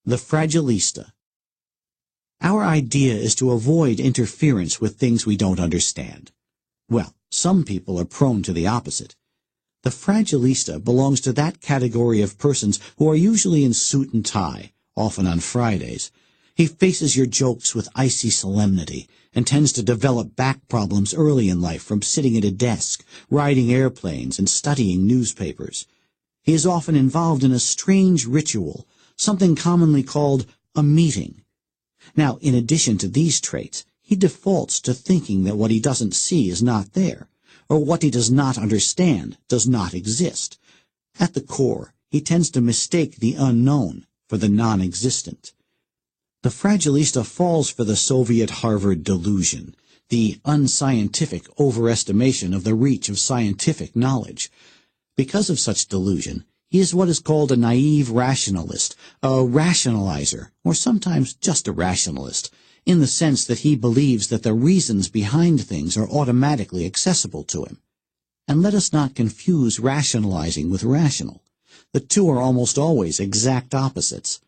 The Fragilista. Our idea is to avoid interference with things we don't understand. Well, some people are prone to the opposite. The Fragilista belongs to that category of persons who are usually in suit and tie, often on Fridays. He faces your jokes with icy solemnity and tends to develop back problems early in life from sitting at a desk, riding airplanes, and studying newspapers. He is often involved in a strange ritual, something commonly called a meeting. Now, in addition to these traits, he defaults to thinking that what he doesn't see is not there, or what he does not understand does not exist. At the core, he tends to mistake the unknown for the non-existent. The Fragilista falls for the Soviet Harvard delusion, the unscientific overestimation of the reach of scientific knowledge. Because of such delusion, he is what is called a naive rationalist, a rationalizer, or sometimes just a rationalist, in the sense that he believes that the reasons behind things are automatically accessible to him. And let us not confuse rationalizing with rational. The two are almost always exact opposites.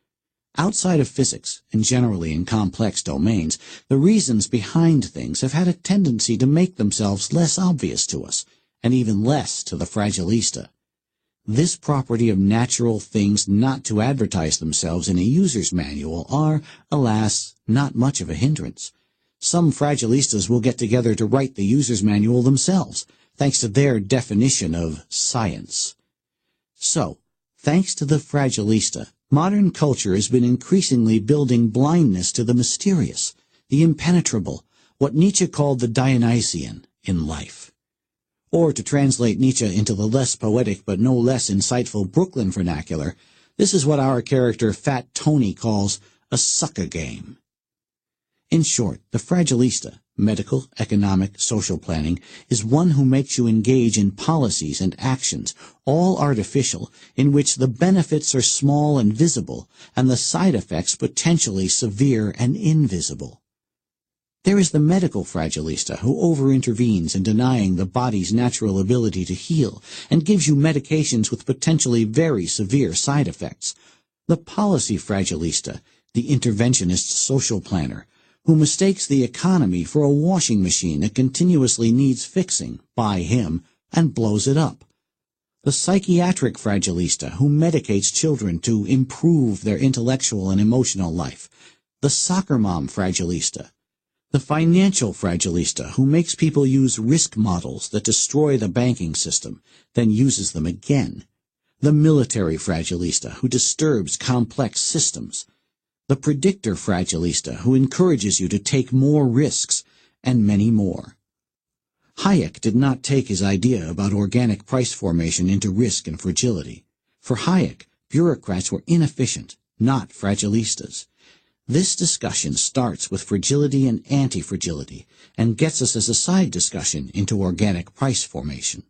Outside of physics, and generally in complex domains, the reasons behind things have had a tendency to make themselves less obvious to us, and even less to the Fragilista. This property of natural things not to advertise themselves in a user's manual are, alas, not much of a hindrance. Some Fragilistas will get together to write the user's manual themselves, thanks to their definition of science. So, thanks to the Fragilista, modern culture has been increasingly building blindness to the mysterious, the impenetrable, what Nietzsche called the Dionysian, in life. Or, to translate Nietzsche into the less poetic but no less insightful Brooklyn vernacular, this is what our character Fat Tony calls a sucker game. In short, the Fragilista, medical, economic, social planning, is one who makes you engage in policies and actions, all artificial, in which the benefits are small and visible, and the side effects potentially severe and invisible. There is the medical Fragilista who over-intervenes in denying the body's natural ability to heal and gives you medications with potentially very severe side effects. The policy Fragilista, the interventionist social planner, who mistakes the economy for a washing machine that continuously needs fixing by him and blows it up. The psychiatric Fragilista who medicates children to improve their intellectual and emotional life. The soccer mom Fragilista. The financial Fragilista who makes people use risk models that destroy the banking system, then uses them again. The military Fragilista who disturbs complex systems. The predictor Fragilista who encourages you to take more risks, and many more. Hayek did not take his idea about organic price formation into risk and fragility. For Hayek, bureaucrats were inefficient, not Fragilistas. This discussion starts with fragility and anti-fragility and gets us as a side discussion into organic price formation.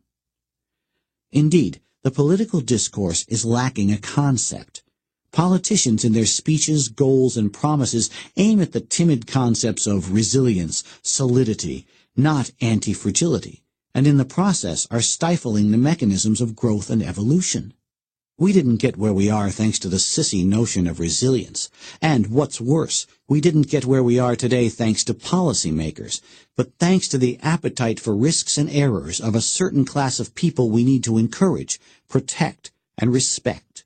Indeed, the political discourse is lacking a concept. Politicians in their speeches, goals, and promises aim at the timid concepts of resilience, solidity, not anti-fragility, and in the process are stifling the mechanisms of growth and evolution. We didn't get where we are thanks to the sissy notion of resilience. And, what's worse, we didn't get where we are today thanks to policymakers, but thanks to the appetite for risks and errors of a certain class of people we need to encourage, protect, and respect.